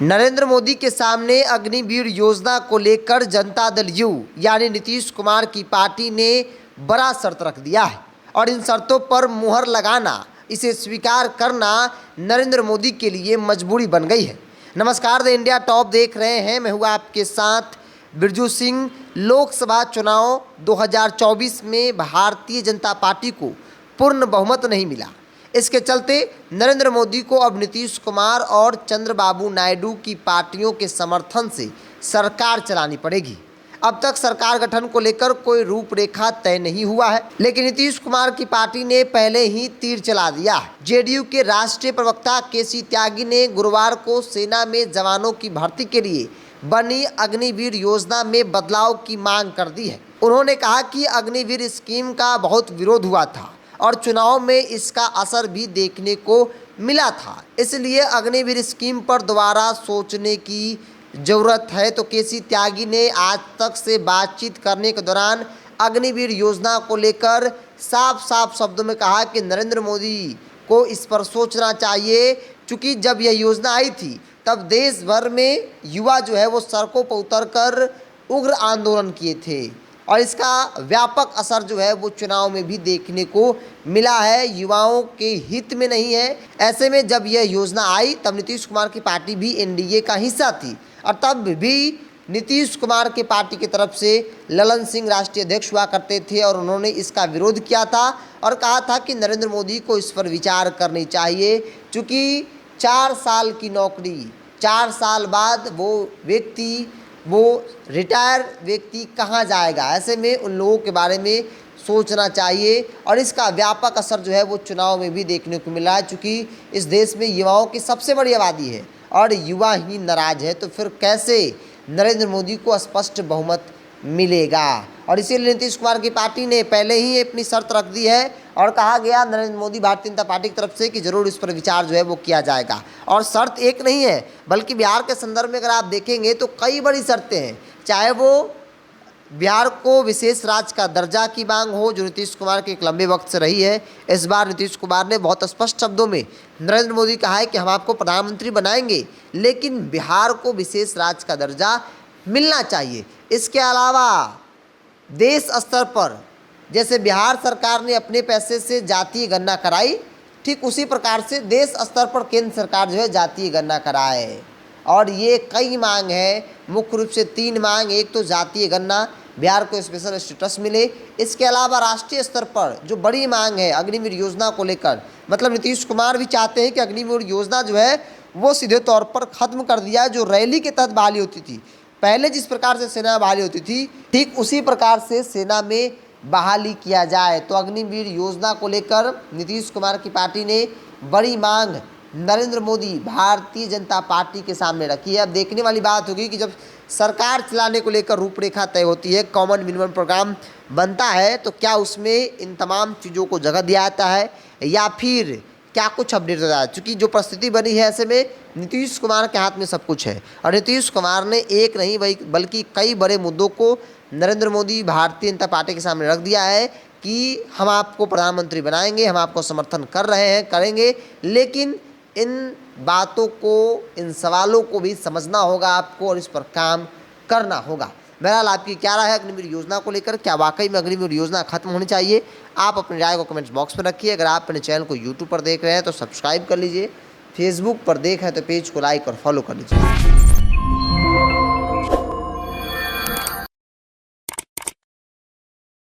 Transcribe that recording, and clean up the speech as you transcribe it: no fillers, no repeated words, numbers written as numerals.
नरेंद्र मोदी के सामने अग्निवीर योजना को लेकर जनता दल यू यानी नीतीश कुमार की पार्टी ने बड़ा शर्त रख दिया है और इन शर्तों पर मुहर लगाना, इसे स्वीकार करना नरेंद्र मोदी के लिए मजबूरी बन गई है। नमस्कार, द इंडिया टॉप देख रहे हैं, मैं हूँ आपके साथ बिरजू सिंह। लोकसभा चुनाव 2024 में भारतीय जनता पार्टी को पूर्ण बहुमत नहीं मिला। इसके चलते नरेंद्र मोदी को अब नीतीश कुमार और चंद्रबाबू नायडू की पार्टियों के समर्थन से सरकार चलानी पड़ेगी। अब तक सरकार गठन को लेकर कोई रूपरेखा तय नहीं हुआ है, लेकिन नीतीश कुमार की पार्टी ने पहले ही तीर चला दिया है। जेडीयू के राष्ट्रीय प्रवक्ता केसी त्यागी ने गुरुवार को सेना में जवानों की भर्ती के लिए बनी अग्निवीर योजना में बदलाव की मांग कर दी है। उन्होंने कहा कि अग्निवीर स्कीम का बहुत विरोध हुआ था और चुनाव में इसका असर भी देखने को मिला था, इसलिए अग्निवीर स्कीम पर दोबारा सोचने की ज़रूरत है। तो केसी त्यागी ने आज तक से बातचीत करने के दौरान अग्निवीर योजना को लेकर साफ साफ शब्दों में कहा कि नरेंद्र मोदी को इस पर सोचना चाहिए, क्योंकि जब यह योजना आई थी तब देश भर में युवा जो है वो सड़कों पर उतरकर उग्र आंदोलन किए थे और इसका व्यापक असर जो है वो चुनाव में भी देखने को मिला है, युवाओं के हित में नहीं है। ऐसे में जब यह योजना आई तब नीतीश कुमार की पार्टी भी एनडीए का हिस्सा थी और तब भी नीतीश कुमार की पार्टी की तरफ से ललन सिंह राष्ट्रीय अध्यक्ष हुआ करते थे और उन्होंने इसका विरोध किया था और कहा था कि नरेंद्र मोदी को इस पर विचार करनी चाहिए, क्योंकि 4 साल की नौकरी, 4 साल बाद वो रिटायर व्यक्ति कहाँ जाएगा। ऐसे में उन लोगों के बारे में सोचना चाहिए और इसका व्यापक असर जो है वो चुनाव में भी देखने को मिला है, क्योंकि इस देश में युवाओं की सबसे बड़ी आबादी है और युवा ही नाराज है, तो फिर कैसे नरेंद्र मोदी को स्पष्ट बहुमत मिलेगा। और इसीलिए नीतीश कुमार की पार्टी ने पहले ही अपनी शर्त रख दी है और कहा गया नरेंद्र मोदी भारतीय जनता पार्टी की तरफ से कि ज़रूर इस पर विचार जो है वो किया जाएगा। और शर्त एक नहीं है, बल्कि बिहार के संदर्भ में अगर आप देखेंगे तो कई बड़ी शर्तें हैं, चाहे वो बिहार को विशेष राज्य का दर्जा की मांग हो, जो नीतीश कुमार के एक लंबे वक्त से रही है। इस बार नीतीश कुमार ने बहुत स्पष्ट शब्दों में नरेंद्र मोदी कहा है कि हम आपको प्रधानमंत्री बनाएंगे, लेकिन बिहार को विशेष राज्य का दर्जा मिलना चाहिए। इसके अलावा देश स्तर पर जैसे बिहार सरकार ने अपने पैसे से जातीय गणना कराई, ठीक उसी प्रकार से देश स्तर पर केंद्र सरकार जो है जातीय गणना कराए। और ये कई मांग है, मुख्य रूप से 3 मांग। एक तो जातीय गणना, बिहार को स्पेशल स्टेटस मिले। इसके अलावा राष्ट्रीय स्तर पर जो बड़ी मांग है अग्निवीर योजना को लेकर, मतलब नीतीश कुमार भी चाहते हैं कि अग्निवीर योजना जो है वो सीधे तौर पर ख़त्म कर दिया, जो रैली के तहत बहाली होती थी। पहले जिस प्रकार से सेना बहाली होती थी, ठीक उसी प्रकार से सेना में बहाली किया जाए। तो अग्निवीर योजना को लेकर नीतीश कुमार की पार्टी ने बड़ी मांग नरेंद्र मोदी भारतीय जनता पार्टी के सामने रखी है। अब देखने वाली बात होगी कि जब सरकार चलाने को लेकर रूपरेखा तय होती है, कॉमन मिनिमम प्रोग्राम बनता है, तो क्या उसमें इन तमाम चीज़ों को जगह दिया जाता है या फिर क्या कुछ अपडेट होता है। क्योंकि जो परिस्थिति बनी है, ऐसे में नीतीश कुमार के हाथ में सब कुछ है और नीतीश कुमार ने एक नहीं बल्कि कई बड़े मुद्दों को नरेंद्र मोदी भारतीय जनता पार्टी के सामने रख दिया है कि हम आपको प्रधानमंत्री बनाएंगे, हम आपको समर्थन कर रहे हैं, करेंगे, लेकिन इन बातों को, इन सवालों को भी समझना होगा आपको और इस पर काम करना होगा। बहरहाल आपकी क्या राय है अग्निवीर योजना को लेकर? क्या वाकई में अग्निवीर योजना खत्म होनी चाहिए? आप अपनी राय को कमेंट्स बॉक्स में रखिए। अगर आप अपने चैनल को यूट्यूब पर देख रहे हैं तो सब्सक्राइब कर लीजिए, फेसबुक पर देख रहे हैं तो पेज को लाइक और फॉलो कर लीजिए।